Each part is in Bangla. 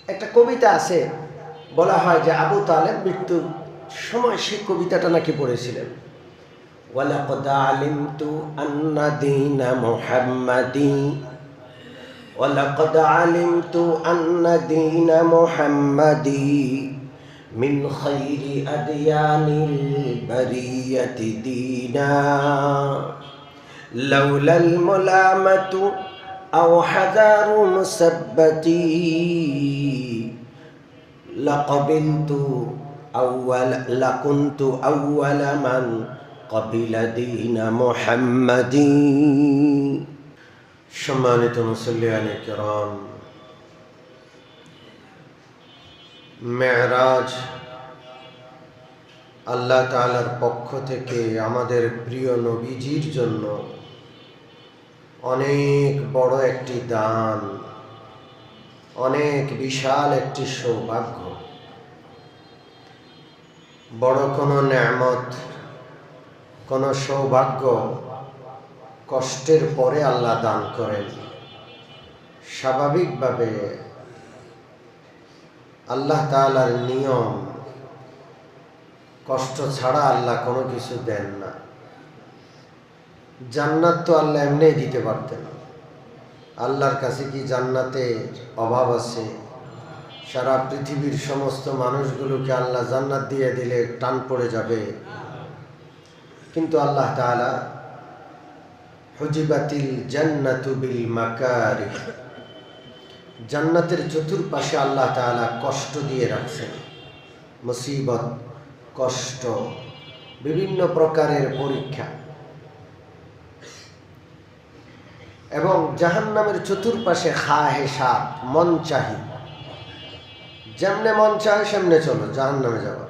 একটা কবিতা আছে, বলা হয় যে আবু তালেব মৃত্যুর সময় সেই কবিতাটা নাকি পড়েছিলেন। ওয়ালাকাদ আলিমতু আন্না দীনা মুহাম্মাদি ওয়ালাকাদ আলিমতু আন্না দীনা মুহাম্মাদি মিন খায়রি আদয়ানিল বারিয়াতি দীনা লাউলাল মুলামাতু আও হাযারু মুসাব্বাতি লাকাবিলতু লাকুনতু আউওয়ালা মান কাবিলা দীনা মুহাম্মাদি। সম্মানিত মুসল্লিয়ানে কিরাম, মেরাজ আল্লাহ তাআলার পক্ষ থেকে আমাদের প্রিয় নবীজির জন্য অনেক বড় একটি দান, অনেক বিশাল একটি সৌভাগ্য। বড় কোনো নেয়ামত, কোনো সৌভাগ্য কষ্টের পরে আল্লাহ দান করেন। স্বাভাবিকভাবে আল্লাহ তাআলার নিয়ম, কষ্ট ছাড়া আল্লাহ কোনো কিছু দেন না। জান্নাত তো আল্লাহ এমনিই দিতে পারতেন। আল্লাহর কাছে কি জান্নাতের অভাব আছে? সারা পৃথিবীর সমস্ত মানুষগুলোকে আল্লাহ জান্নাত দিয়ে দিলে টান পড়ে যাবে। কিন্তু আল্লাহ তাআলা হুজিবাতিল জান্নাতু বিল মাকারিহ, জান্নাতের চতুর্পাশে আল্লাহ তাআলা কষ্ট দিয়ে রাখছেন। মুসিবত, কষ্ট, বিভিন্ন প্রকারের পরীক্ষা। এবং জাহান্নামের চতুর্পাশে খাহেসাত, মন চাহি, যেমনে মন চায় সেমনে চলো, জাহান্নামে যাবা।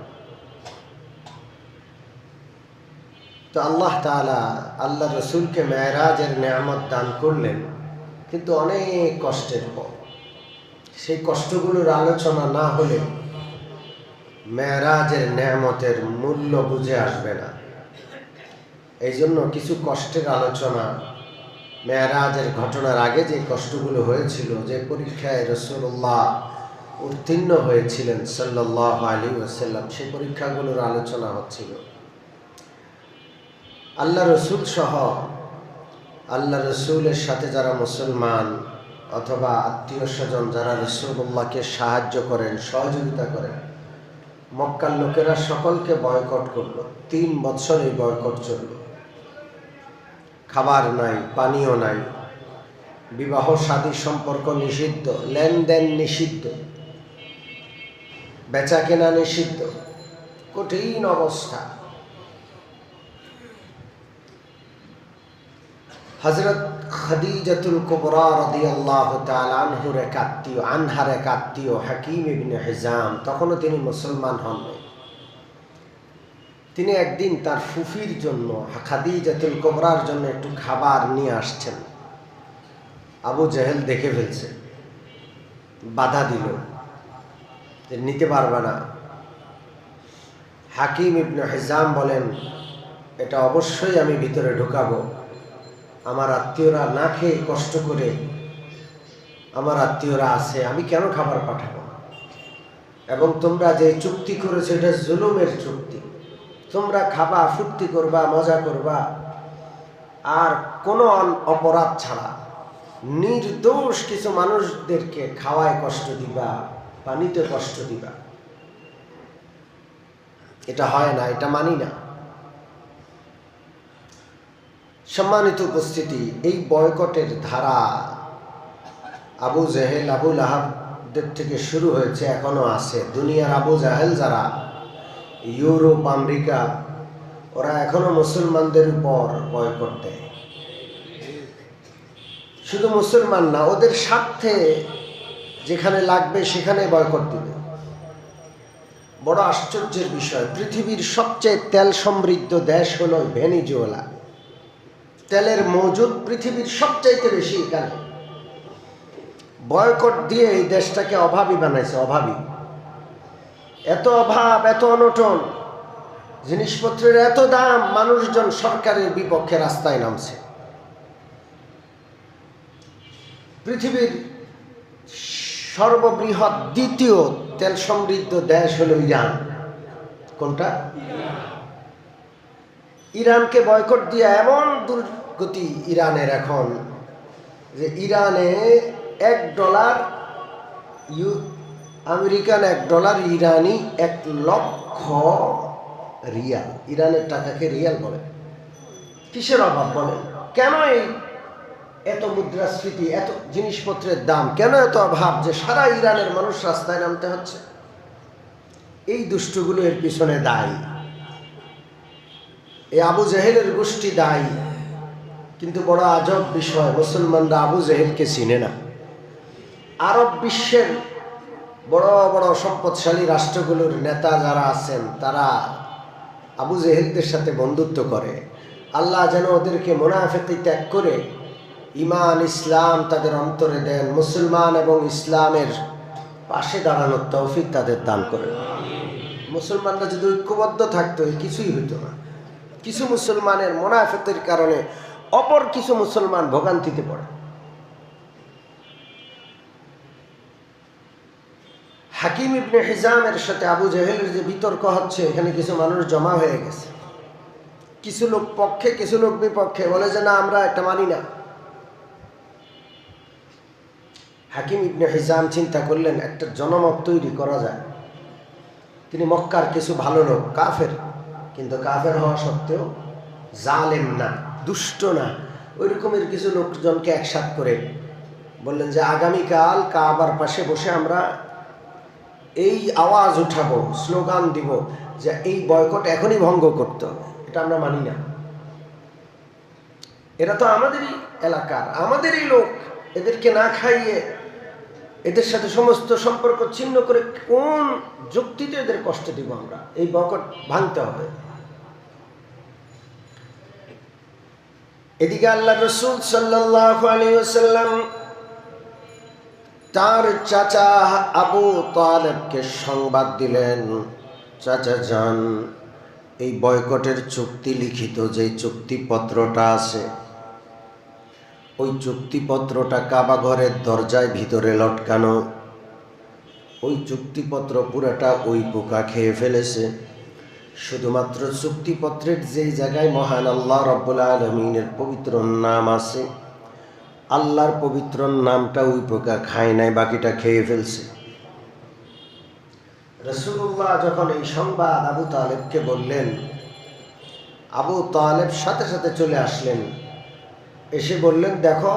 তো আল্লাহ তাআলা আল্লাহ রসুলকে মেরাজের নেয়ামত দান করলেন, কিন্তু অনেক কষ্টের পর। সেই কষ্টগুলোর আলোচনা না হলে মেরাজের নেয়ামতের মূল্য বুঝে আসবে না। এই জন্য কিছু কষ্টের আলোচনা, মেরাজের ঘটনার আগে যে কষ্টগুলো হয়েছিল, যে পরীক্ষায় রাসূলুল্লাহ উত্তীর্ণ হয়েছিলেন সাল্লাল্লাহু আলাইহি ওয়াসাল্লাম, সেই পরীক্ষাগুলোর আলোচনা হচ্ছিল। আল্লাহ রসুল সহ আল্লাহ রসুলের সাথে যারা মুসলমান অথবা আত্মীয় স্বজন যারা রাসূলুল্লাহকে সাহায্য করেন, সহযোগিতা করেন, মক্কার লোকেরা সকলকে বয়কট করল। 3 বছর এই বয়কট চলল। খাবার নাই, পানীয় নাই, বিবাহ শাদী সম্পর্ক নিষিদ্ধ, লেনদেন নিষিদ্ধ, বেচা কেনা নিষিদ্ধ, কঠিন অবস্থা। হযরত খাদিজাতুল কুবরা রাদিয়াল্লাহু তাআলা আনহার এক আত্মীয় হাকিম ইবনে হিজাম, তখনও তিনি মুসলমান হননি। তিনি একদিন তার ফুফির জন্য, খাদিজাতুল কুবরার জন্য একটু খাবার নিয়ে আসছেন। আবু জেহেল দেখে ফেলছে, বাধা দিল যে নিতে পারবে না। হাকিম ইবনে হিজাম বলেন, এটা অবশ্যই আমি ভিতরে ঢুকাবো। আমার আত্মীয়রা না খেয়ে কষ্ট করে, আমার আত্মীয়রা আছে, আমি কেন খাবার পাঠাবো? এবং তোমরা যে চুক্তি করেছো এটা জুলুমের চুক্তি। তোমরা খাবা, ফুর্তি করবা, মজা করবা, আর কোনো অপরাধ ছাড়া নির্দোষ কিছু মানুষদেরকে খাওয়ায় কষ্ট দিবা, পানিতে কষ্ট দিবা। এটা হয় না, এটা মানি না। সম্মানিত উপস্থিতি, এই বয়কটের ধারা আবু জেহেল, আবু লাহাবদের থেকে শুরু হয়েছে, এখনো আছে। দুনিয়ার আবু জাহেল যারা, ইউরোপ, আমেরিকা, ওরা এখনো মুসলমানদের উপর বয়কট দেয়। শুধু মুসলমান না, ওদের স্বার্থে যেখানে লাগবে সেখানে বয়কট দিবে। বড় আশ্চর্যের বিষয়, পৃথিবীর সবচেয়ে তেল সমৃদ্ধ দেশ হলো ভেনিজুয়েলা। তেলের মজুদ পৃথিবীর সবচাইতে বেশি এখানে। বয়কট দিয়ে এই দেশটাকে অভাবী বানাইছে, অভাবী। এত অভাব, এত অনটন, জিনিসপত্রের এত দাম, মানুষজন সরকারের বিপক্ষে রাস্তায় নামছে। পৃথিবীর সর্ববৃহৎ দ্বিতীয় তেল সমৃদ্ধ দেশ হলো ইরান। কোনটা? ইরানকে বয়কট দিয়ে এমন দুর্গতি ইরানের এখন যে ইরানে $1 আমেরিকান $1 ইরানি 1,00,000 রিয়াল। ইরানের টাকাকে রিয়াল বলে। কিসের অভাব বলেন? কেন এত মুদ্রাস্ফীতি, এত জিনিসপত্রের দাম, কেন এত অভাব যে সারা ইরানের মানুষ রাস্তায় নামতে হচ্ছে? এই দুষ্টগুলো এর পিছনে দায়ী। এই আবু জেহেলের গোষ্ঠী দায়ী। কিন্তু বড় আজব বিষয়, মুসলমানরা আবু জেহেলকে চিনে না। আরব বিশ্বের বড় বড় সম্পদশালী রাষ্ট্রগুলোর নেতা যারা আছেন তারা আবু জেহেলদের সাথে বন্ধুত্ব করে। আল্লাহ যেন ওদেরকে মুনাফিকি ত্যাগ করে ঈমান ইসলাম তাদের অন্তরে দেন, মুসলমান এবং ইসলামের পাশে দাঁড়ানোর তৌফিক তাদের দান করেন। মুসলমানরা যদি ঐক্যবদ্ধ থাকতো কিছুই হইতো না। কিছু মুসলমানের মুনাফিকের কারণে অপর কিছু মুসলমান ভোগান্তিতে পড়ে। হাকিম ইবনে হিজামের সাথে আবু জেহেলের যে বিতর্ক হচ্ছে, এখানে কিছু মানুষ জমা হয়ে গেছে। কিছু লোক পক্ষে, কিছু লোক বিপক্ষে, বলে যে না আমরা এটা মানি না। হাকিম ইবনে হিজাম চিন্তা করলেন একটা জনমত তৈরি করা যায়। তিনি মক্কার কিছু ভালো লোক, কাফের, কিন্তু কাফের হওয়া সত্ত্বেও জালেম না, দুষ্ট না, ওই রকমের কিছু লোকজনকে একসাথ করে বললেন যে আগামীকাল কাবার পাশে বসে আমরা এই আওয়াজ উঠাবো, স্লোগান দিব যে এই বয়কট এখনই ভঙ্গ করতে হবে, এটা আমরা মানি না। এরা তো আমাদেরই এলাকার, আমাদেরই লোক, এদেরকে না খাইয়ে, এদের সাথে সমস্ত সম্পর্ক ছিন্ন করে কোন যুক্তিতে এদের কষ্ট দিব আমরা? এই বয়কট ভাঙতে হবে। এদিকে আল্লাহ রাসূল সাল্লাল্লাহু আলাইহি ওয়াসাল্লাম তার চাচা আবু তালেবকে সংবাদ দিলেন, চাচা যান, এই বয়কটের চুক্তি লিখিত যে চুক্তিপত্রটা আছে, ওই চুক্তিপত্রটা কাবা ঘরের দরজায় ভিতরে লটকানো। ওই চুক্তিপত্র পুরাটা ওই পোকা খেয়ে ফেলেছে। শুধুমাত্র চুক্তিপত্রের যেই জায়গায় মহান আল্লাহ রাব্বুল আলামিনের পবিত্র নাম আছে, আল্লাহর পবিত্র নামটা ওই পোকা খায় নাই, বাকিটা খেয়ে ফেলছে। রাসূলুল্লাহ যখন এই সংবাদ আবু তালেবকে বললেন, আবু তালেব সাথে সাথে চলে আসলেন, এসে বললেন দেখো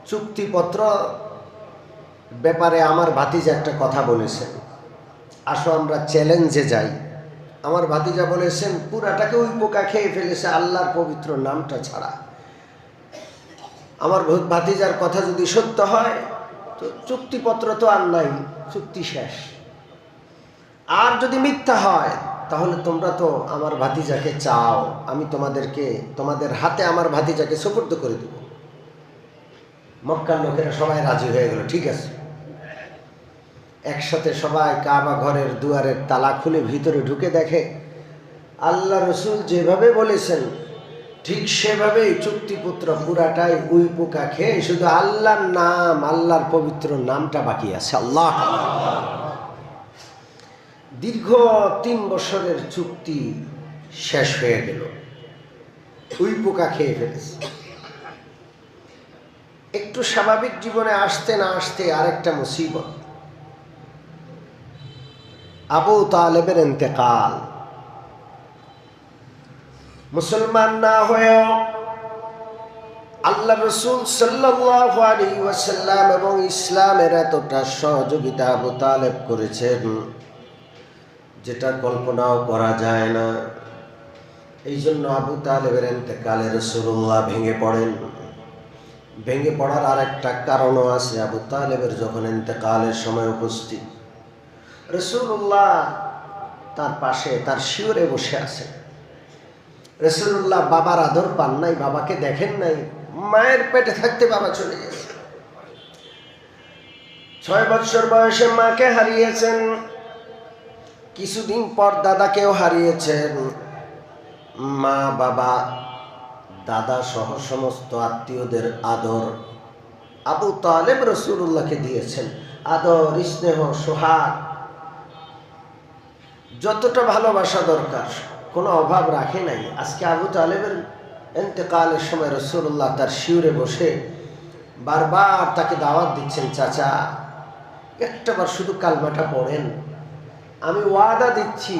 চুক্তিপত্র ব্যাপারে আমার ভাতিজা একটা কথা বলেছেন, আসো আমরা চ্যালেঞ্জে যাই। আমার ভাতিজা বলেছেন পুরাটাকে ওই পোকা খেয়ে ফেলেছে আল্লাহর পবিত্র নামটা ছাড়া। আমার ভাতিজার কথা যদি সত্য হয় তো চুক্তিপত্র তো আর নাই, চুক্তি শেষ। আর যদি মিথ্যা হয় তাহলে তোমরা তো আমার ভাতিজাকে চাও, আমি তোমাদের হাতে আমার ভাতিজাকে সুপুর্দ করে দেব। মক্কার লোকেরা সবাই রাজি হয়ে গেল, ঠিক আছে। একসাথে সবাই কাবা ঘরের দুয়ারের তালা খুলে ভিতরে ঢুকে দেখে আল্লাহ রসুল যেভাবে বলেছেন ঠিক সেভাবেই চুক্তিপত্র পুরাটাই উই পোকা খেয়ে শুধু আল্লাহর নাম, আল্লাহর পবিত্র নামটা বাকি আছে। আল্লাহ, দীর্ঘ 3 বছরের চুক্তি শেষ হয়ে গেল, উই পোকা খেয়ে ফেলেছে। একটু স্বাভাবিক জীবনে আসতে না আসতে আরেকটা মুসিবত, আবু তালেবের ইন্তেকাল। মুসলমান না হয়েও আল্লাহ রাসূল সাল্লাল্লাহু আলাইহি ওয়াসাল্লাম এবং ইসলামের এতটা সহযোগিতা আবু তালেব করেছেন যেটা কল্পনাও করা যায় না। এই জন্য আবু তালেবের ইন্তেকালে রাসূলুল্লাহ ভেঙে পড়েন। ভেঙে পড়ার আরেকটা কারণও আছে। আবু তালেবের যখন ইন্তেকালের সময় উপস্থিত, রাসূলুল্লাহ তার পাশে তার শিয়রে বসে আছেন। রাসূলুল্লাহ বাবার আদর পান নাই, বাবাকে দেখেন নাই। মায়ের পেটে থাকতে বাবা চলে গেছে। 6 বছর বয়সে মাকে হারিয়েছেন, কিছুদিন পর দাদাকেও হারিয়েছেন। মা, বাবা, দাদা সহ সমস্ত আত্মীয়দের আদর আবু তালেব রাসূলুল্লাহকে দিয়েছেন। আদর, স্নেহ, সোহাগ, যতটা ভালোবাসা দরকার কোনো অভাব রাখে নাই। আজকে আবু তালেবের ইন্তেকালের সময় রাসূলুল্লাহ তার শিউরে বসে বারবার তাকে দাওয়াত দিচ্ছেন, চাচা একটাবার শুধু কালমাটা পড়েন, আমি ওয়াদা দিচ্ছি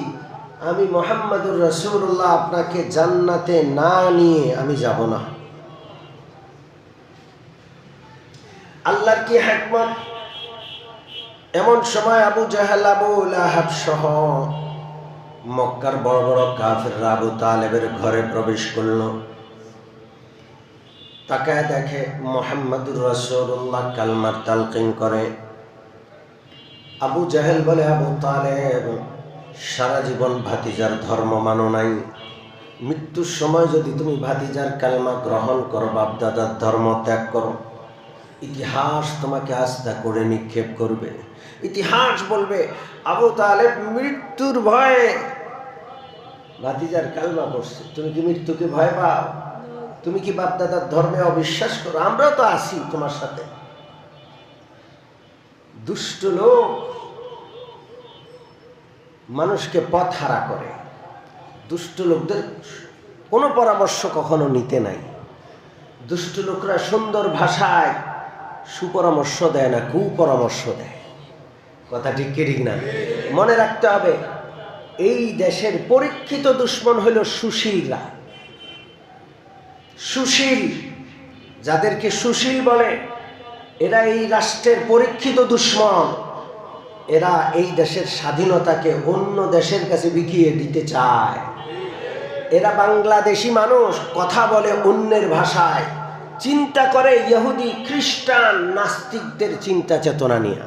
আমি মুহাম্মদুর রাসূলুল্লাহ আপনাকে জান্নাতে না নিয়ে আমি যাব না। আল্লাহর কি হিকমত, এমন সময় আবু জাহেল, আবু লাহাব সহ মক্কার বড় বড় কাফেররা আবু তালেবের ঘরে প্রবেশ করল। তাকায় দেখে মুহাম্মদুর রাসূলুল্লাহ কালমার তালকিন করে। আবু জাহেল বলে, আবু তালেব সারা জীবন ভাতিজার ধর্ম মানো নাই, মৃত্যুর সময় যদি তুমি ভাতিজার কালমা গ্রহণ করো, বাপদাদার ধর্ম ত্যাগ করো, ইতিহাস তোমাকে আস্থা করে নিক্ষেপ করবে। ইতিহাস বলবে আবু তালেব মৃত্যুর ভয়ে ভাতিজার কালমা পড়ছে। তুমি কি মৃত্যুকে ভয় পাও? তুমি কি বাপদাদার ধর্মে অবিশ্বাস করো? আমরাও তো আছি তোমার সাথে। দুষ্ট লোক মানুষকে পথ হারা করে। দুষ্ট লোকদের কোনো পরামর্শ কখনো নিতে নাই। দুষ্ট লোকরা সুন্দর ভাষায় সুপরামর্শ দেয় না, কুপরামর্শ দেয়। কথা ঠিক কি ঠিক না? মনে রাখতে হবে, এই দেশের পরীক্ষিত দুশ্মন হইল সুশীলরা। সুশীল, যাদেরকে সুশীল বলে, এরা এই রাষ্ট্রের পরীক্ষিত দুশ্মন। এরা এই দেশের স্বাধীনতাকে অন্য দেশের কাছে বিকিয়ে দিতে চায়। এরা বাংলাদেশি মানুষ, কথা বলে অন্যের ভাষায়, চিন্তা করে ইহুদি, খ্রিস্টান, নাস্তিকদের চিন্তা চেতনা নিয়ে।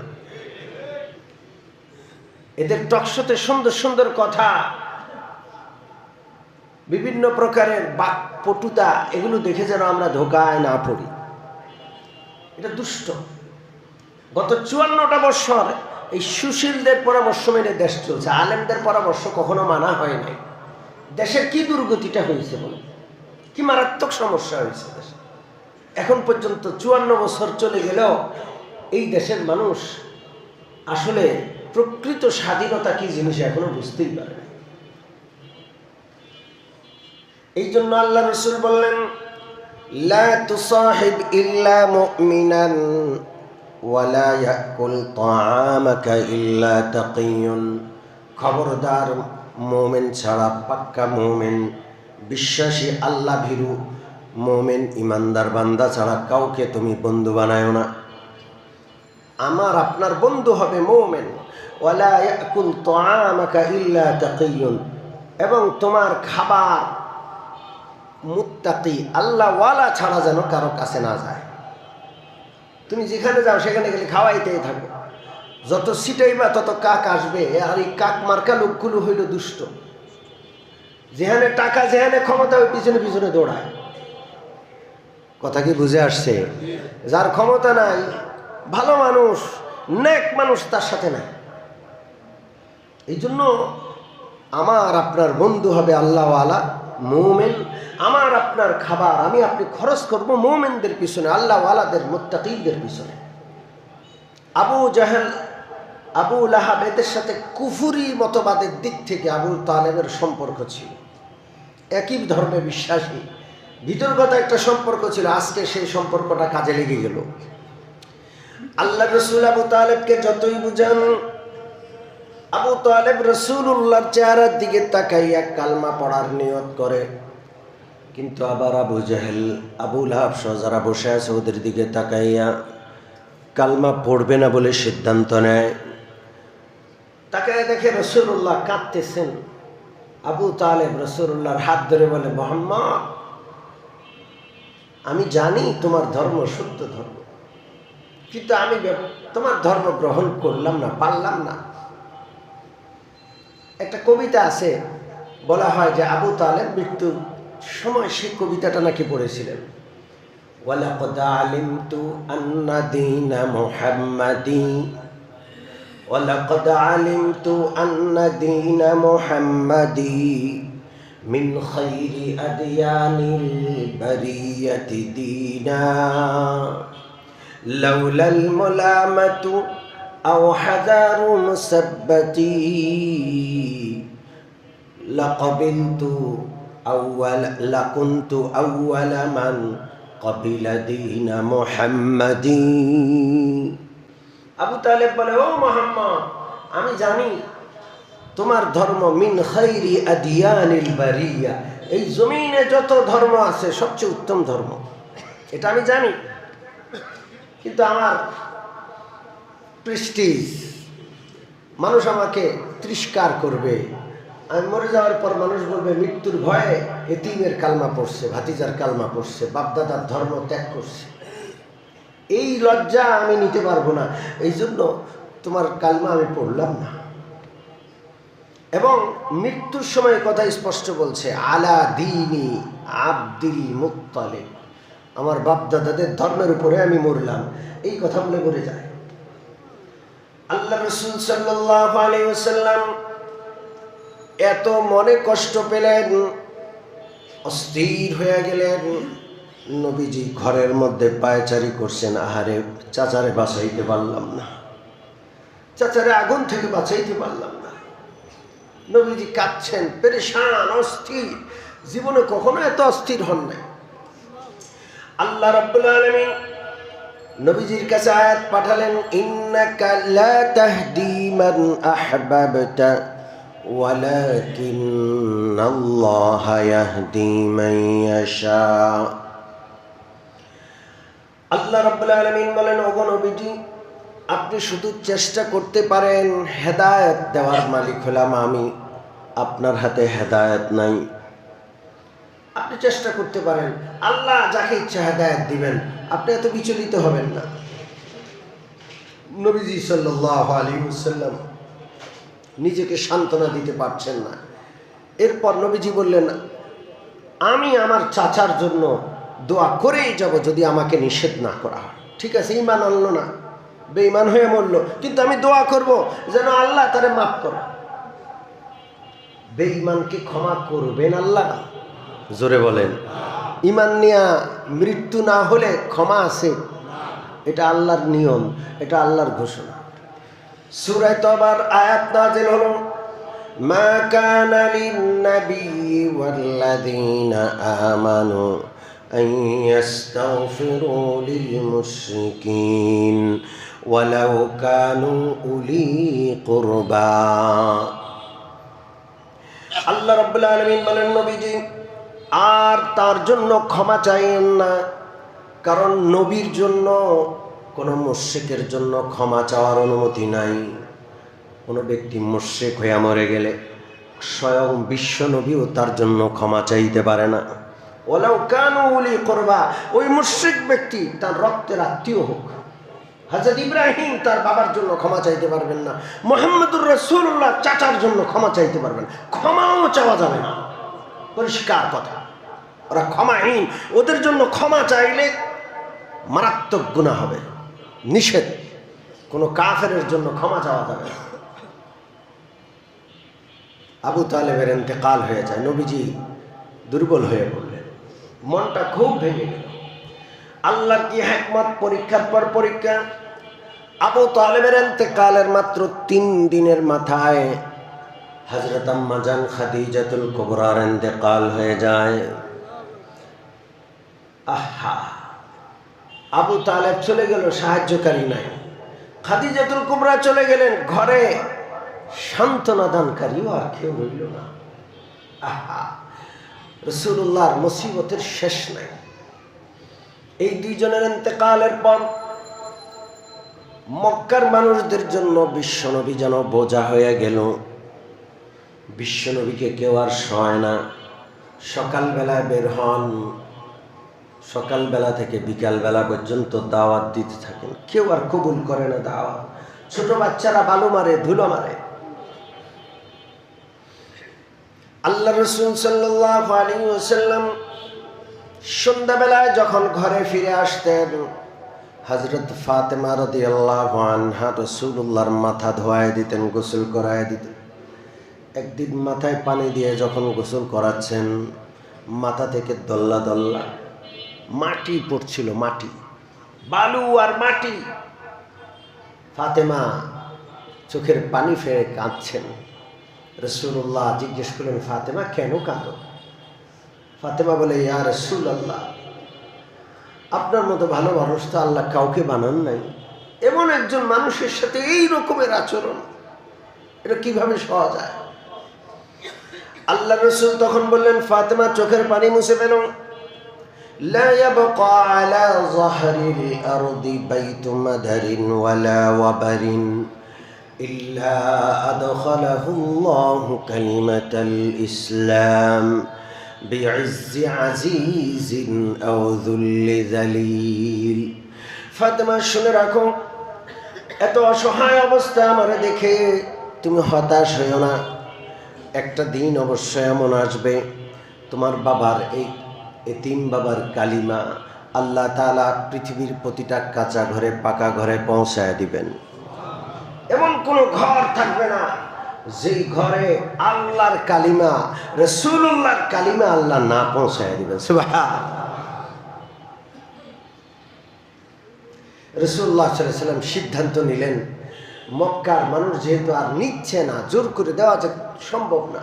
এদের টকশোতে সুন্দর সুন্দর কথা, বিভিন্ন প্রকারের বাকপটুতা, এগুলো দেখে যেন আমরা ধোকায় না পড়ি। এটা দুষ্ট। গত 54টা বছর এই সুশীলদের পরামর্শ মেনে দেশ চলছে। আলেমদের পরামর্শ কখনো মানা হয় নাই। দেশের কি দুর্গতিটা হয়েছে বলে, কি মারাত্মক সমস্যা হয়েছে দেশে। এখন পর্যন্ত 54 বছর চলে গেলেও এই দেশের মানুষ আসলে প্রকৃত স্বাধীনতা কি জিনিস এখনো বুঝতেই পারে না। এই জন্য আল্লাহ রাসূল বললেন, লা তুসাহিব ইল্লা মুমিনান ওয়ালা ইয়াকুল তাআমাকা ইল্লা তাকিয়ুন। খবরদার, মুমিন ছাড়া, পাক্কা মুমিন, বিশ্বাসী, আল্লাহ ভীরু মুমিন, ইমানদার বান্দা ছাড়া কাউকে তুমি বন্ধু বানায়ো না। আমার আপনার বন্ধু হবে মুমিন। ওয়ালা ইয়াকুল তাআমাকা ইল্লা তাকিয়ুন, এবং তোমার খাবার মুত্তাকি, আল্লাহ ওয়ালা ছাড়া যেন কারো কাছে না যায়। তুমি যেখানে যাও সেখানে গেলে খাওয়াইতেই থাকো। যত ছিটাইবা তত কাক আসবে। আর এই কাক মার্কা লোকগুলো হইল দুষ্ট। যেখানে টাকা, যেখানে ক্ষমতা, ওই পিছনে পিছনে দৌড়ায়। কথা কি বুঝে আসছে? যার ক্ষমতা নাই, ভালো মানুষ, নেক মানুষ তার সাথে নাই। এই জন্য আমার আপনার বন্ধু হবে আল্লাহওয়ালা মুমিন। আমার আপনার খাবার আমি আপনি খরচ করব মুমিনদের পিছনে, আল্লাহওয়ালাদের, মুত্তাকিদের পিছনে। আবু জাহেল, আবু লাহাব, এদের সাথে কুফুরি মতবাদের দিক থেকে আবু তালেবের সম্পর্ক ছিল। একই ধর্মে বিশ্বাসী, ভিতরগত একটা সম্পর্ক ছিল। আজকে সেই সম্পর্কটা কাজে লেগে গেল। আল্লাহ রাসূল আবু তালেবকে যতই বুঝান, আবু তালেব রাসূলুল্লাহর চেহারার দিকে তাকাইয়া কালমা পড়ার নিয়ত করে। কিন্তু আবার আবু জাহেল, আবু লাহাব সহ যারা বসে আছে ওদের দিকে তাকাইয়া কালমা পড়বে না বলে সিদ্ধান্ত নেয়। তাকায় দেখে রাসূলুল্লাহ কাঁদতেছেন। আবু তালেব রাসূলুল্লাহর হাত ধরে বলে, মুহাম্মদ, আমি জানি তোমার ধর্ম সত্য ধর্ম, কিন্তু আমি তোমার ধর্ম গ্রহণ করলাম না, পারলাম না। একটা কবিতা আছে, বলা হয় যে আবু তালেব মৃত্যুর সময় সেই কবিতাটা নাকি পড়েছিলেন। ওয়ালাকাদ আলিমতু আন্না দীনা মুহাম্মাদি, ওয়ালাকাদ আলিমতু আন্না দীনা মুহাম্মাদি মিন খায়রি আদয়ানিল বারিয়াতি দীনা লাউলাল মুলামাতু আও হাজারু মুসাব্বাতি লাকাবিলতু লাকুনতু আউওয়ালা মান ক্বাবিলা দীনা মুহাম্মাদি। আবু তালেব বলে, ও মুহাম্মদ, আমি জানি তোমার ধর্ম মিন খাইরি আদিয়ানিল বারিয়া, এই জমিনে যত ধর্ম আছে সবচেয়ে উত্তম ধর্ম, এটা আমি জানি। কিন্তু আমার প্রেস্টিজ, মানুষ আমাকে তিরস্কার করবে, আমি মরে যাওয়ার পর মানুষ বলবে মৃত্যুর ভয়ে এতিমের কালমা পড়ছে, ভাতিজার কালমা পড়ছে, বাপদাদার ধর্ম ত্যাগ করছে, এই লজ্জা আমি নিতে পারবো না, এই জন্য তোমার কালমা আমি পড়লাম না। এবং মৃত্যুর সময় কথা স্পষ্ট বলছে, আলা দীনি আব্দুল মুত্তালিব, আমার বাপদাদাদের ধর্মের উপরে আমি মরলাম, এই কথা বলে মরে যায়। আল্লাহ রাসূল সাল্লাল্লাহু আলাইহি ওয়াসাল্লাম এত মনে কষ্ট পেলেন, অস্থির হয়ে গেলেন। নবীজি ঘরের মধ্যে পায়চারি করছেন, আহারে চাচারে বাঁচাইতে পারলাম না, চাচারে আগুন থেকে বাঁচাইতে পারলাম না। নবীজি কাঁদছেন, পেরেশান, অস্থির, জীবনে কখনো এত অস্থির হন নাই। আল্লাহ রাব্বুল আলামিন নবীজির কাছে আয়াত পাঠালেন, ইন্নাকা লা তাহদি মান আহবাবতা ওয়ালাকিন্নাল্লাহা ইয়াহদি মান ইয়াশা। আল্লাহ রাব্বুল আলামিন বলেন, ওগো নবীজি, আপনি শুধু চেষ্টা করতে পারেন, হেদায়েত দেওয়ার মালিক হলাম আমি, আপনার হাতে হেদায়েত নাই। আপনি চেষ্টা করতে পারেন, আল্লাহ যাকে ইচ্ছা হেদায়েত দিবেন, আপনি এত বিচলিত হবেন না। নবীজি সাল্লাল্লাহু আলাইহি ওয়াসাল্লাম নিজেকে সান্ত্বনা দিতে পারছেন না। এরপর নবীজি বললেন, আমি আমার চাচার জন্য দোয়া করেই যাব যদি আমাকে নিষেধ না করা হয়। ঠিক আছে, ঈমান আনলো না, বেঈমান হয়ে মরল, কিন্তু আমি দোয়া করব যেন আল্লাহ তারে মাফ করে। বেঈমানকে ক্ষমা করবেন আল্লাহ? জোরে বলেন। ঈমান নিয়া মৃত্যু না হলে ক্ষমা আছে, এটা আল্লাহর নিয়ম, এটা আল্লাহর ঘোষণা। সূরা তওবার আয়াত নাযিল হলো, মা কানা লিন-নাবিয়্যি ওয়াল্লাযীনা আমানু আন ইস্তাগফিরু লিল-মুশরিকিন ওয়ালাউ কানু উলি কুরবা। আল্লাহ রাব্বুল আলামিন বলেন, নবীজি আর তার জন্য ক্ষমা চাইেন না, কারণ নবীর জন্য কোনো মুশরিকের জন্য ক্ষমা চাওয়ার অনুমতি নাই। কোনো ব্যক্তি মুশরিক হয়ে মরে গেলে স্বয়ং বিশ্ব নবীও তার জন্য ক্ষমা চাইতে পারে না। ওয়ালাউ কানু উলি কুরবা, ওই মুশরিক ব্যক্তি তার রক্তের আত্মীয় হোক। হযরত ইব্রাহিম তার বাবার জন্য ক্ষমা চাইতে পারবেন না, মুহাম্মদুর রাসূলুল্লাহ চাচার জন্য ক্ষমা চাইতে পারবেন, ক্ষমাও চাওয়া যাবে না। পরিষ্কার কথা, ওরা ক্ষমাহীন, ওদের জন্য ক্ষমা চাইলে মারাত্মক গুনাহ হবে, নিষেধ। কোনো কাফেরের জন্য ক্ষমা চাওয়া যাবে না। আবু তালেবের ইন্তেকাল হয়ে যায়, নবীজি দুর্বল হয়ে পড়লেন, মনটা খুব ভেঙে গেল। আল্লাহর কি হিকমত, পরীক্ষার পর পরীক্ষা। আবু তালেবের ইন্তেকালের মাত্র 3 দিনের মাথায় হযরত আম্মা জান খাদিজাতুল কুবরার ইন্তেকাল হয়ে যায়। আহা, আবু তালেব চলে গেল, সাহায্যকারী নাই। খাদিজাতুল কুবরা চলে গেলেন, ঘরে সান্ত্বনা দানকারীও আর কেউ রইল না। আহা, রাসূলুল্লাহর মুসিবতের শেষ নাই। এই দুইজনের ইন্তেকালের পর মক্কার মানুষদের জন্য বিশ্বনবী যেন বোঝা হয়ে গেল। বিশ্বনবীকে কেউ আর সয় না। সকালবেলায় বের হন, সকালবেলা থেকে বিকালবেলা পর্যন্ত দাওয়াত দিতে থাকেন, কেউ আর কবুল করে না দাওয়াত। ছোট বাচ্চারা বালু মারে, ধুলো মারে। আল্লাহ রাসূল সাল্লাল্লাহু আলাইহি ওয়াসাল্লাম সন্ধ্যাবেলায় যখন ঘরে ফিরে আসতেন, হযরত ফাতেমা রাদিয়াল্লাহু আনহা রাসূলুল্লাহর মাথা ধোয়ায় দিতেন, গোসল করায় দিতেন। একদিন মাথায় পানি দিয়ে যখন গোসল করাচ্ছেন, মাথা থেকে দল্লা দল্লা মাটি পড়ছিল, মাটি, বালু আর মাটি। ফাতেমা চোখের পানি ফেলে কাঁদছেন। রাসূলুল্লাহ জিজ্ঞেস করলেন, ফাতেমা কেন কাঁদো? ফাতেমা বলে, ইয়া রাসূলুল্লাহ, আপনার মতো ভালো মানুষ তো আল্লাহ কাউকে বানান নাই, এমন একজন মানুষের সাথে এই রকমের আচরণ, এটা কিভাবে সহজ যায়? আল্লাহ রাসূল তখন বললেন, ফাতেমা চোখের পানি মুছে ফেলো। লা ইয়াবকা আলা যাহরিল আরদি বাইতু মাদারিন ওয়ালা ওয়াবারিন ইল্লা আদখালাহুল্লাহু কালিমাতাল ইসলাম বিইজ্জি আজিজিন আও যুল্লি যালিল। ফাতেমা শুনে রাখো, এত অসহায় অবস্থা আমার দেখে তুমি হতাশ হইও না। একটা দিন অবশ্যই এমন আসবে, তোমার বাবার এই এতিম বাবার কালিমা আল্লাহ তাআলা পৃথিবীর প্রতিটা কাঁচা ঘরে পাকা ঘরে পৌঁছায় দিবেন। এমন কোনো ঘর থাকবে না যেই ঘরে আল্লাহর কালিমা, রাসূলুল্লাহর কালিমা আল্লাহ না পৌঁছায় দিবেন। সুবহানাল্লাহ। রাসূলুল্লাহ সাল্লাল্লাহু আলাইহি ওয়াসাল্লাম সিদ্ধান্ত নিলেন, মক্কার মানুষ যেহেতু আর নিচ্ছে না, জোর করে দেওয়া যে সম্ভব না,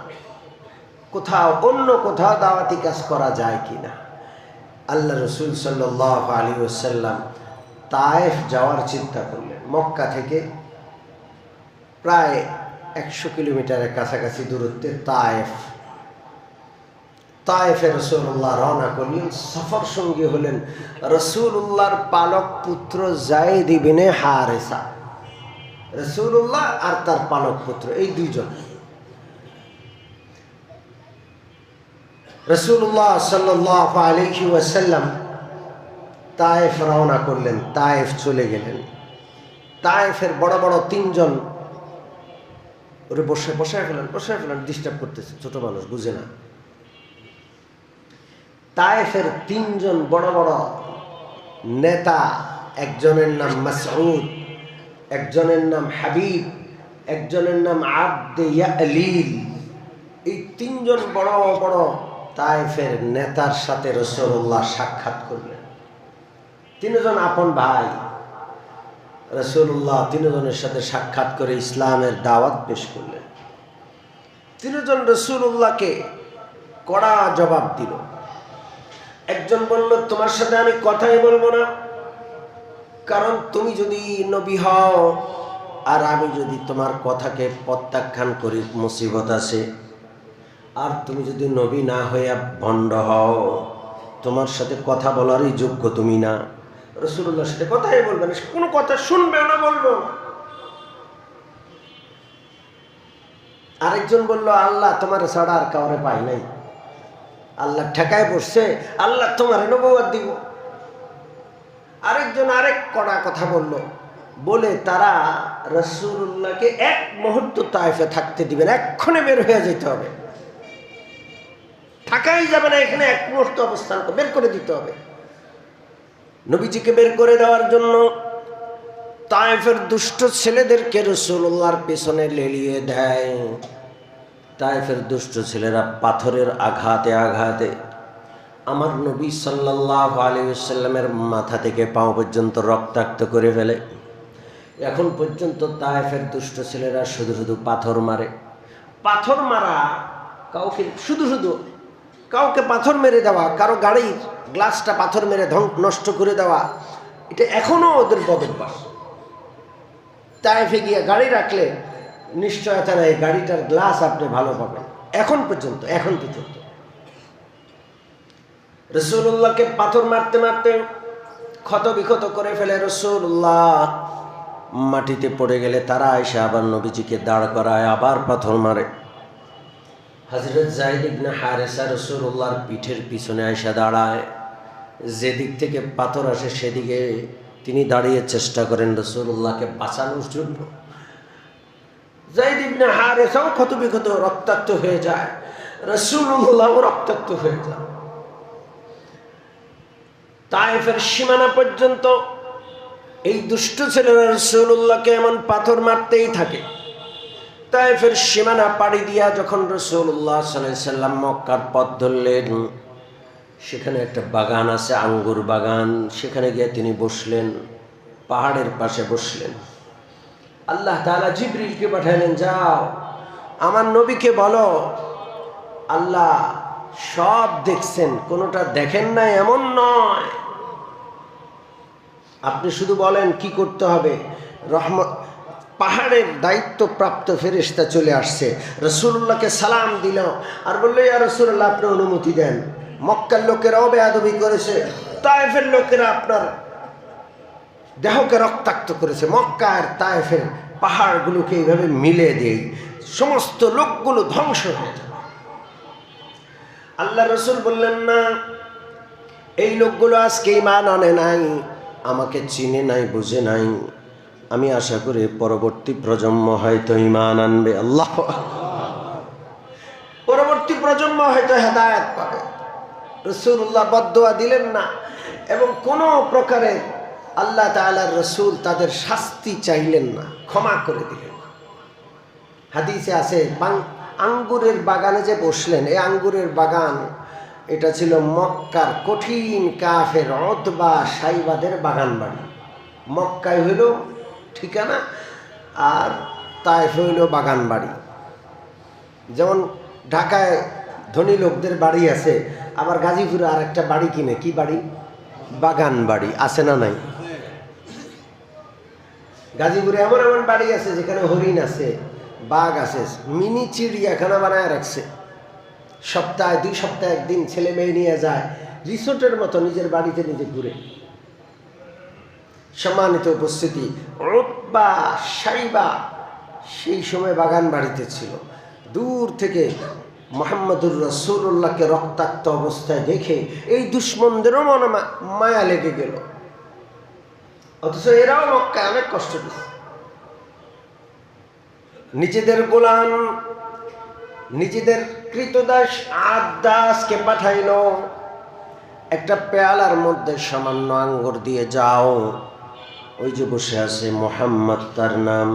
অন্য কোথাও দাওয়াতি কাজ করা যায় কিনা। আল্লাহ রাসূল সাল্লাল্লাহু আলাইহি ওয়াসাল্লাম তায়েফ যাওয়ার চিন্তা করলেন। মক্কা থেকে প্রায় 100 কিলোমিটারের কাছাকাছি দূরত্বে তায়েফে রাসূলুল্লাহ রওনা করলেন। সফর সঙ্গী হলেন রাসূলুল্লাহর পালক পুত্র যায়েদ ইবনে হারেসা। রাসূলুল্লাহ আর তার পালক পুত্র, এই দুইজন। রাসূলুল্লাহ সাল্লাল্লাহু আলাইহি ওয়াসাল্লাম তায়েফ রওনা করলেন, তায়েফ চলে গেলেন। তায়েফের বড় বড় তিনজন, ওরে বসায় ফেলেন, ডিস্টার্ব করতেছে, ছোট মানুষ বুঝে না। তায়েফের তিনজন বড় বড় নেতা, একজনের নাম মাসউদ, একজনের নাম হাবিব, একজনের নাম আবদে ইয়ালিল। এই তিনজন বড় বড় তায়েফের নেতার সাথে রাসূলুল্লাহ সাক্ষাৎ করলেন। তিনজন আপন ভাই। রাসূলুল্লাহ তিনজনের সাথে সাক্ষাৎ করে ইসলামের দাওয়াত পেশ করলেন। তিনজন রাসূলুল্লাহকে কড়া জবাব দিল। একজন বলল, তোমার সাথে আমি কথাই বলবো না, কারণ তুমি যদি নবী হও আর আমি যদি তোমার কথাকে প্রত্যাখ্যান করি মুসিবত আছে। আর তুমি যদি নবী না হইয়া ভণ্ড হও, তোমার সাথে কথা বলারই যোগ্য তুমি না। রাসূলুল্লাহর সাথে কথাই বলবে না, কোনো কথা শুনবে না, বলবো না। আরেকজন বলল, আল্লাহ তোমার ছাড়া আর কাউরে পাই নাই, আল্লাহ ঠেকায় বসছে, আল্লাহ তোমার নবুয়ত দিব। আরেকজন আরেক কড়া কথা বলল, বলে তারা রাসূলুল্লাহকে এক মুহূর্ত তায়েফে থাকতে দিবেন, এক্ষুনি বের হয়ে যেতে হবে, থাকাই যাবে না, এখানে এক মুহূর্ত অবস্থান বের করে দিতে হবে। নবীজিকে বের করে দেওয়ার জন্য তায়েফের দুষ্ট ছেলেদেরকে রাসূলুল্লাহর পেছনে লেলিয়ে দেয়। তায়েফের দুষ্ট ছেলেরা পাথরের আঘাতে আঘাতে আমার নবী সাল্লাল্লাহু আলাইহি ওয়াসাল্লামের মাথা থেকে পা পর্যন্ত রক্তাক্ত করে ফেলে। এখন পর্যন্ত তায়েফের দুষ্ট ছেলেরা শুধু শুধু পাথর মারে। পাথর মারা, কাউকে শুধু শুধু কাউকে পাথর মেরে দেওয়া, কারো গাড়ির গ্লাসটা পাথর মেরে নষ্ট করে দেওয়া, এটা এখনো ওদের বদভ্যাস। তায়েফে গিয়ে গাড়ি রাখলে নিশ্চয়তা নাই গাড়িটার গ্লাস আপনি ভালো পাবেন। এখন পর্যন্ত রাসূলুল্লাহকে পাথর মারতে মারতে ক্ষত বিক্ষত করে ফেলে। রাসূলুল্লাহ মাটিতে পড়ে গেলে তারা এসে আবার নবীজিকে দাঁড় করায়, আবার পাথর মারে। হযরত যায়েদ ইবনে হারেসা রাসূলুল্লাহর পিঠের পিছনে এসে দাঁড়ায়। যেদিক থেকে পাথর আসে সেদিকে তিনি দাঁড়িয়ে চেষ্টা করেন রাসূলুল্লাহকে বাঁচানোর জন্য। যায়েদ ইবনে হারেসাও ক্ষত বিক্ষত রক্তাক্ত হয়ে যায়, রাসূলুল্লাহও রক্তাক্ত হয়ে যায়। তায়েফের সীমানা পর্যন্ত এই দুষ্ট ছেলেরা রাসূলুল্লাহকে এমন পাথর মারতেই থাকে। তায়েফের সীমানা পাড়ি দিয়া যখন রাসূলুল্লাহ সাল্লাল্লাহু আলাইহি সাল্লাম মক্কার পথ ধরলেন, সেখানে একটা বাগান আছে, আঙ্গুর বাগান। সেখানে গিয়ে তিনি বসলেন, পাহাড়ের পাশে বসলেন। আল্লাহ তাআলা জিবরিলকে পাঠালেন, যাও আমার নবীকে বলো আল্লাহ সব দেখছেন, কোনোটা দেখেন না এমন নয়। আপনি শুধু বলেন কি করতে হবে। রহমত পাহাড়ের দায়িত্বপ্রাপ্ত ফেরেশতা চলে আসছে, রাসূলুল্লাহকে সালাম দিল আর বলল, ইয়া রাসূলুল্লাহ আপনি অনুমতি দেন। মক্কার লোকেরাও বেয়াদবি করেছে, তায়েফের লোকেরা আপনার দেহকে রক্তাক্ত করেছে। মক্কা আর তায়েফের পাহাড়গুলোকে এইভাবে মিলে দেই, সমস্ত লোকগুলো ধ্বংস হয়ে যাবে। আল্লাহ রসুল বললেন, না, এই লোকগুলো আজকে ঈমান আনে নাই, আমাকে চিনে নাই, বুঝে নাই। আমি আশা করি পরবর্তী প্রজন্ম হয়তো ঈমান আনবে। আল্লাহ, পরবর্তী প্রজন্ম হয়তো হেদায়েত পাবে। রাসূলুল্লাহ বদদুয়া দিলেন না এবং কোনো প্রকারে আল্লাহ তাআলার রাসূল তাদের শাস্তি চাইলেন না, ক্ষমা করে দিলেন। হাদিসে আছে আঙ্গুরের বাগানে যে বসলেন, এই আঙ্গুরের বাগান এটা ছিল মক্কার কঠিন কাফের উতবা সাইবাদের বাগান বাড়ি। মক্কায় হইল ঠিকানা আর তায়েফ হইল বাগান বাড়ি। যেমন ঢাকায় ধনী লোকদের বাড়ি আছে, আবার গাজীপুরে আর একটা বাড়ি কিনে, কি বাড়ি? বাগান বাড়ি। আছে না নাই? গাজীপুরে এমন এমন বাড়ি আছে যেখানে হরিণ আছে, বাঘ আছে, মিনি চিড়িয়াখানা বানায় রাখছে। সপ্তাহে 2 সপ্তাহে একদিন ছেলে মেয়ে নিয়ে যায়, রিসোর্টের মতো নিজের বাড়িতে নিজে ঘুরে। সম্মানিত উপস্থিতি, উতবা সাইবা সেই সময় বাগান বাড়িতে ছিল। দূর থেকে মুহাম্মদুর রাসূলুল্লাহকে রক্তাক্ত অবস্থায় দেখে এই দুশ্মনদেরও মনে মায়া লেগে গেল, অথচ এরাও মক্কায় অনেক কষ্ট দিচ্ছে। নিজেদের গোলাম, নিজেদের কৃতদাস আদাসকে পাঠাইল, একটা পেয়ালার মধ্যে সামান্য আঙ্গুর দিয়ে, যাও ওই যে বসে আছে মুহাম্মদ তার নাম,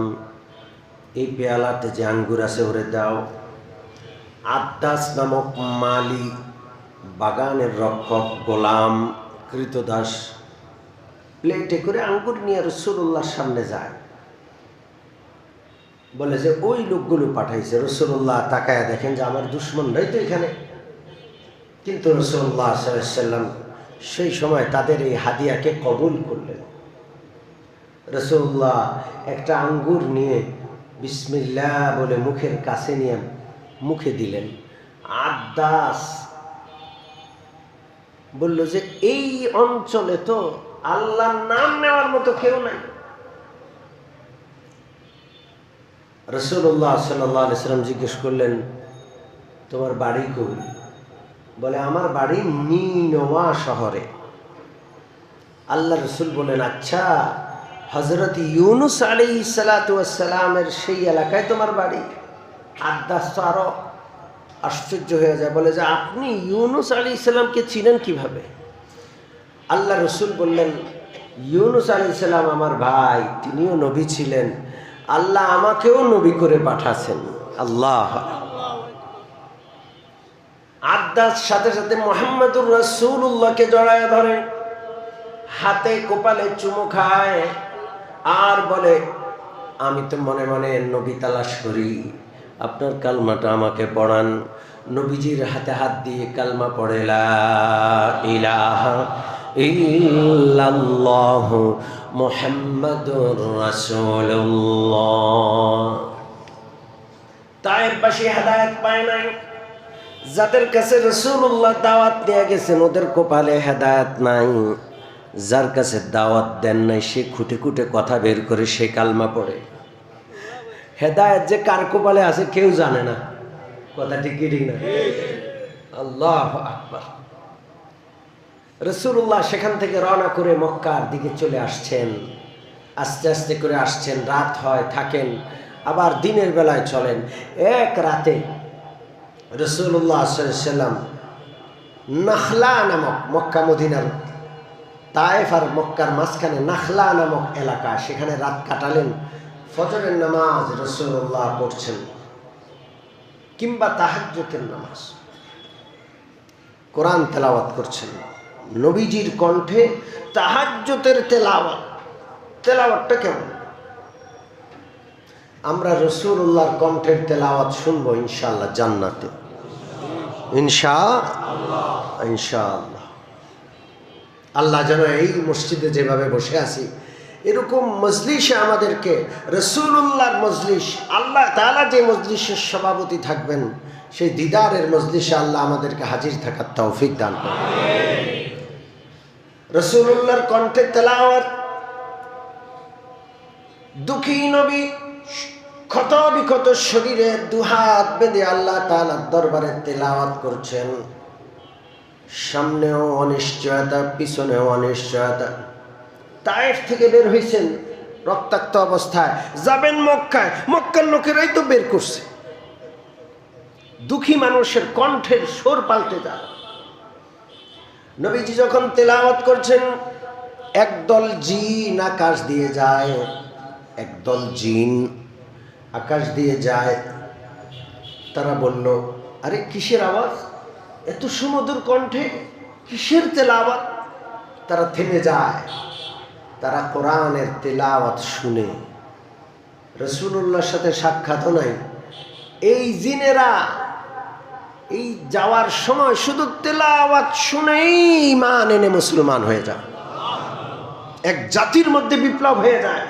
এই পেয়ালাতে যে আঙ্গুর আছে ওরে দাও। আদাস নামক মালি, বাগানের রক্ষক, গোলাম, কৃতদাস প্লেটে করে আঙ্গুর নিয়ে রাসূলুল্লাহর সামনে যায়, বলে যে ওই লোকগুলো পাঠাইছে। রাসূলুল্লাহ তাকায়া দেখেন যে আমার দুশ্মনরাই তো এখানে। কিন্তু রাসূলুল্লাহ সাল্লাল্লাহু আলাইহি ওয়াসাল্লাম সেই সময় তাদের এই হাদিয়াকে কবুল করলেন। রাসূলুল্লাহ একটা আঙ্গুর নিয়ে বিসমিল্লাহ বলে মুখের কাছে নিয়ে মুখে দিলেন। আদাস বলল যে এই অঞ্চলে তো আল্লাহর নাম নেওয়ার মতো কেউ নাই। রাসূলুল্লাহ সাল্লাল্লাহু আলাইহি ওয়াসাল্লাম জিজ্ঞেস করলেন, তোমার বাড়ি কই? বলে, আমার বাড়ি নিনওয়া শহরে। আল্লাহ রসুল বলেন, আচ্ছা, হযরত ইউনুস আলাইহিস সালাতু ওয়াস সালামের সেই এলাকায় তোমার বাড়ি? আদাস তো আরো আশ্চর্য হয়ে যায়, বলে যে আপনি ইউনুস আলাইহিস সালামকে চিনেন কিভাবে? আল্লাহ রসুল বললেন, ইউনুস আলাইহিস সালাম আমার ভাই, তিনিও নবী ছিলেন, আল্লাহ আমাকেও নবী করে পাঠাছেন। আল্লাহ। আদাস সাথে সাথে মুহাম্মদুর রাসূলুল্লাহকে জড়ায় ধরে, হাতে কোপালে চুমু খায় আর বলে, আমি তো মনে মনে নবী তালাশ করি, আপনার কালমাটা আমাকে পড়ান। নবীজির হাতে হাত দিয়ে কালমা পড়ে, লা ইলাহা ইল্লাল্লাহু মুহাম্মাদুর রাসূলুল্লাহ। তায়েফবাসী হেদায়েত পায় নাই, যাদের কাছে রাসূলুল্লাহ দাওয়াত দিয়ে গেছেন ওদের কপালে হেদায়েত নাই, যার কাছে দাওয়াত দেন নাই সে খুঁটে খুঁটে কথা বের করে সে কালমা পড়ে। হেদায়েত যে কার কপালে আছে কেউ জানে না। কথা ঠিক ঠিক না? আল্লাহু আকবার। রাসূলুল্লাহ সেখান থেকে রওনা করে মক্কার দিকে চলে আসছেন, আস্তে আস্তে করে আসছেন, রাত হয়, থাকেন, আবার দিনের বেলায় চলেন। এক রাতে রাসূলুল্লাহ সাল্লাল্লাহু আলাইহি ওয়াসাল্লাম নাখলা নামক, মক্কা মদিনার তায়েফ আর মক্কার মাঝখানে নাখলা নামক এলাকা, সেখানে রাত কাটালেন। ফজরের নামাজ রাসূলুল্লাহ পড়ছেন, কিংবা তাহাজ্জুদের নামাজ, কোরআন তেলাওয়াত করছেন। নবীজির কণ্ঠে তাহাজ্জুদের তেলাওয়াতটা কেমন? আমরা রাসূলুল্লাহর কণ্ঠের তেলাওয়াত শুনবো ইনশাআল্লাহ জান্নাতে, ইনশাআল্লাহ। আল্লাহ যেন এই মসজিদে যেভাবে বসে আছি এরকম মজলিসে আমাদেরকে, রাসূলুল্লাহর মজলিস, আল্লাহ তাআলা যে মজলিসের সভাপতি থাকবেন সেই দিদারের মজলিসে আল্লাহ আমাদেরকে হাজির থাকার তৌফিক দান করুন। রাসূলুল্লাহর কণ্ঠে তেলাওয়াত, দুঃখী নবী ক্ষত বিক্ষত শরীরে দুহাত বেঁধে আল্লাহ তাআলার দরবারে তেলাওয়াত করছেন। সামনেও অনিশ্চয়তা, পিছনেও অনিশ্চয়তা। তায়েফ থেকে বের হয়েছেন রক্তাক্ত অবস্থায়, যাবেন মক্কায়, মক্কার লোকেরাই তো বের করছে। দুঃখী মানুষের কণ্ঠের সুর পাল্টে যায়। নবীজি যখন তেলাওয়াত করছেন, একদল জিন আকাশ দিয়ে যায়, একদল জিন আকাশ দিয়ে যায়। তারা বলল, আরে কিসের আওয়াজ, এত সুমধুর কণ্ঠে কিসের তেলাওয়াত? তারা থেমে যায়। তারা কোরআনের তেলাওয়াত শুনে। রাসূলুল্লাহর সাথে সাক্ষাৎও নাই। এই জিনেরা এই যাওয়ার সময় শুধু তেলাওয়াত শুনেই ঈমান এনে মুসলমান হয়ে যায়। এক জাতির মধ্যে বিপ্লব হয়ে যায়।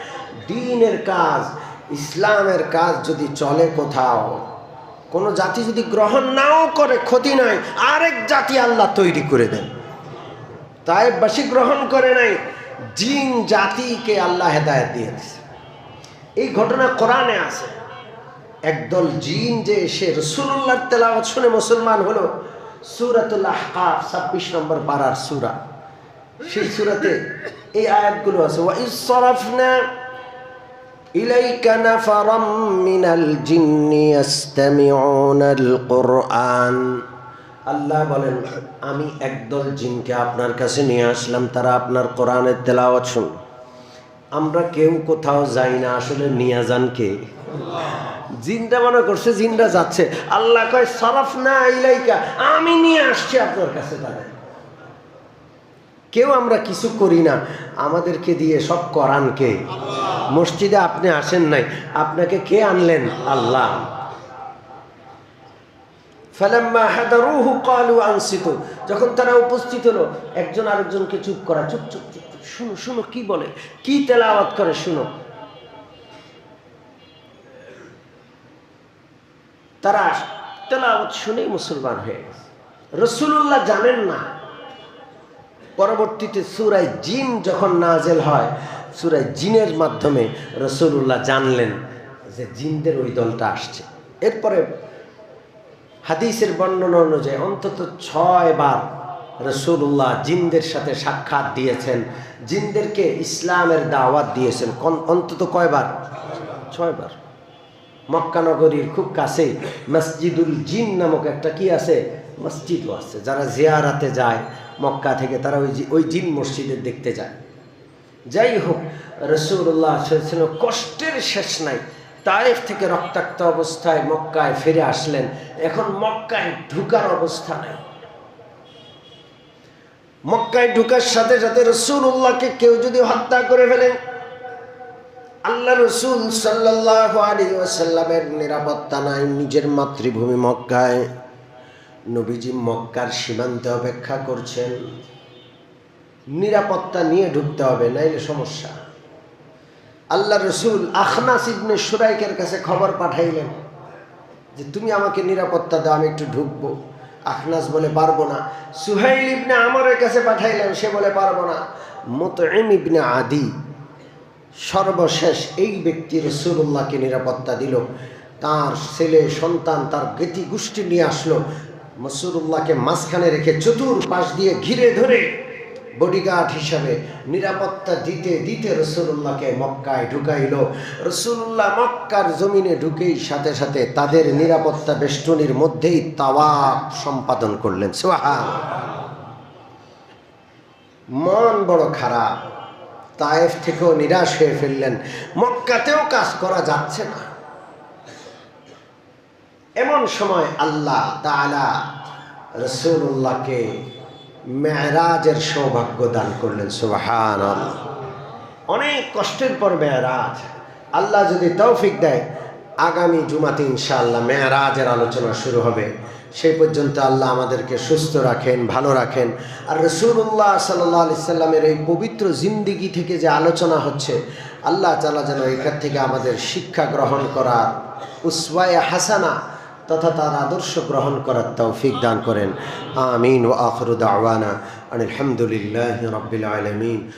দ্বীনের কাজ, ইসলামের কাজ যদি চলে কোথাও, কোনো জাতি যদি গ্রহণ নাও করে ক্ষতি নাই, আরেক জাতি আল্লাহ তৈরি করে দেন। তায়েফবাসী গ্রহণ করে নাই, জিন জাতিকে আল্লাহ হেদায়েত দিয়ে দিয়েছে। এই ঘটনা কোরআনে আছে। একদল জিন যে এসে রাসূলুল্লাহর তেলাওয়াত শুনে মুসলমান হলো। সূরাতুল আহকাফ 26 নম্বর পারার সূরা, সেই সূরাতে এই আয়াতগুলো আছে। ওয়া ইস সারাফনা ইলাইকা নাফারাম মিনাল জিন্নি ইয়াসতামিউনাল কুরআন। আল্লাহ বলেন, আমি একদল জিনকে আপনার কাছে নিয়ে আসলাম, তারা আপনার কোরআনের তেলাওয়াত শুন। আমরা কেউ কোথাও যাই না, আসলে নিয়ে যান কে? জিনটা মনে করছে জিনরা যাচ্ছে। আল্লাহ কয় সারাফনা ইলাইকা, আমি নিয়ে আসছি আপনার কাছে। তারা কেউ আমরা কিছু করি না, আমাদেরকে দিয়ে সব করান কে? মসজিদে আপনি আসেন নাই, আপনাকে কে আনলেন? আল্লাহ। ফালাম্মা হাদারুহু ক্বালু আনসিতু, যখন তারা উপস্থিত হলো, একজন আরেকজনকে চুপ করা, চুপ চুপ চুপ, শুনো শুনো কি বলে, কি তেলাওয়াত করে শুনো। তারা তেলাওয়াত শুনেই মুসলমান হয়ে গেছে। রাসূলুল্লাহ জানেন না। পরবর্তীতে সূরা জিন যখন নাজেল হয়, সূরা জিনের মাধ্যমে রাসূলুল্লাহ জানলেন যে জিনদের ওই দলটা আসছে। এরপরে হাদিসের বর্ণনা অনুযায়ী অন্তত 6 বার রাসূলুল্লাহ জিনদের সাথে সাক্ষাৎ দিয়েছেন, জিনদেরকে ইসলামের দাওয়াত দিয়েছেন। অন্তত কয়বার? 6 বার। মক্কা নগরীর খুব কাছে মসজিদুল জিন নামক একটা কি আছে, মসজিদও আছে। যারা জিয়ারাতে যায় মক্কা থেকে, তারা ওই জিন মসজিদে দেখতে যায়। যাই হোক, রাসূলুল্লাহ সাল্লাল্লাহু আলাইহি ওয়াসাল্লাম কষ্টের শেষ নাই। তায়েফ থেকে রক্তাক্ত অবস্থায় মক্কায় ফিরে আসলেন। এখন মক্কায় ঢুকার অবস্থা নাই। মক্কায় ঢুকার সাথে সাথে রাসূলুল্লাহকে কেউ যদি হত্যা করে ফেলেন, আল্লাহ রাসূল সাল্লাল্লাহু আলাইহি ওয়াসাল্লামের নিরাপত্তা নাই। নিজের মাতৃভূমি মক্কায়, নবীজি মক্কার সীমান্তে অপেক্ষা করছেন। নিরাপত্তা নিয়ে ঢুকতে হবে, নাইলে সমস্যা। আল্লাহ রসুল আখনাস ইবনে শুরাইকের কাছে খবর পাঠাইলেন যে তুমি আমাকে নিরাপত্তা দাও, আমি একটু ঢুকবো। আখনাস বলে পারবো না। সুহাইল ইবনে আমরের কাছে পাঠাইলেন, সে বলে পারবো না। মুতঈম ইবনে আদি সর্বশেষ এই ব্যক্তি রাসূলুল্লাহকে নিরাপত্তা দিল। তার ছেলে সন্তান, তার জ্ঞাতি গোষ্ঠী নিয়ে আসলো। রাসূলুল্লাহকে মাঝখানে রেখে চতুর্পাশ দিয়ে ঘিরে ধরে বডিগার্ড হিসাবে নিরাপত্তা দিতে দিতে রাসূলুল্লাহকে মক্কায় ঢুকাইল। রাসূলুল্লাহ মক্কার জমিনে ঢুকেই সাথে সাথে তাদের নিরাপত্তা বেষ্টনীর মধ্যেই তাওয়াফ সম্পাদন করলেন। সুবহানাল্লাহ। মন বড় খারাপ, তায়েফ থেকেও নিরাশ হয়ে ফেললেন। মক্কাতেও কাজ করা যাচ্ছে না। এমন সময় আল্লাহ তাআলা রাসূলুল্লাহকে মেরাজের সৌভাগ্য দান করলেন। সুবহানাল্লাহ। অনেক কষ্টের পর মেরাজ। আল্লাহ যদি তৌফিক দেয় আগামী জুমাতে ইনশাআল্লাহ মেরাজের আলোচনা শুরু হবে। সেই পর্যন্ত আল্লাহ আমাদেরকে সুস্থ রাখেন, ভালো রাখেন। আর রাসূলুল্লাহ সাল্লাল্লাহু আলাইহি সাল্লামের এই পবিত্র জিন্দেগি থেকে যে আলোচনা হচ্ছে, আল্লাহ তাআলা যেন এখান থেকে আমাদের শিক্ষা গ্রহণ করার, উসওয়ায়ে হাসানা তথা তার আদর্শ গ্রহণ করার তৌফিক দান করেন। আমিন। ওয়া আখিরু দাওয়ানা আনিল হামদুলিল্লাহি রাব্বিল আলামিন।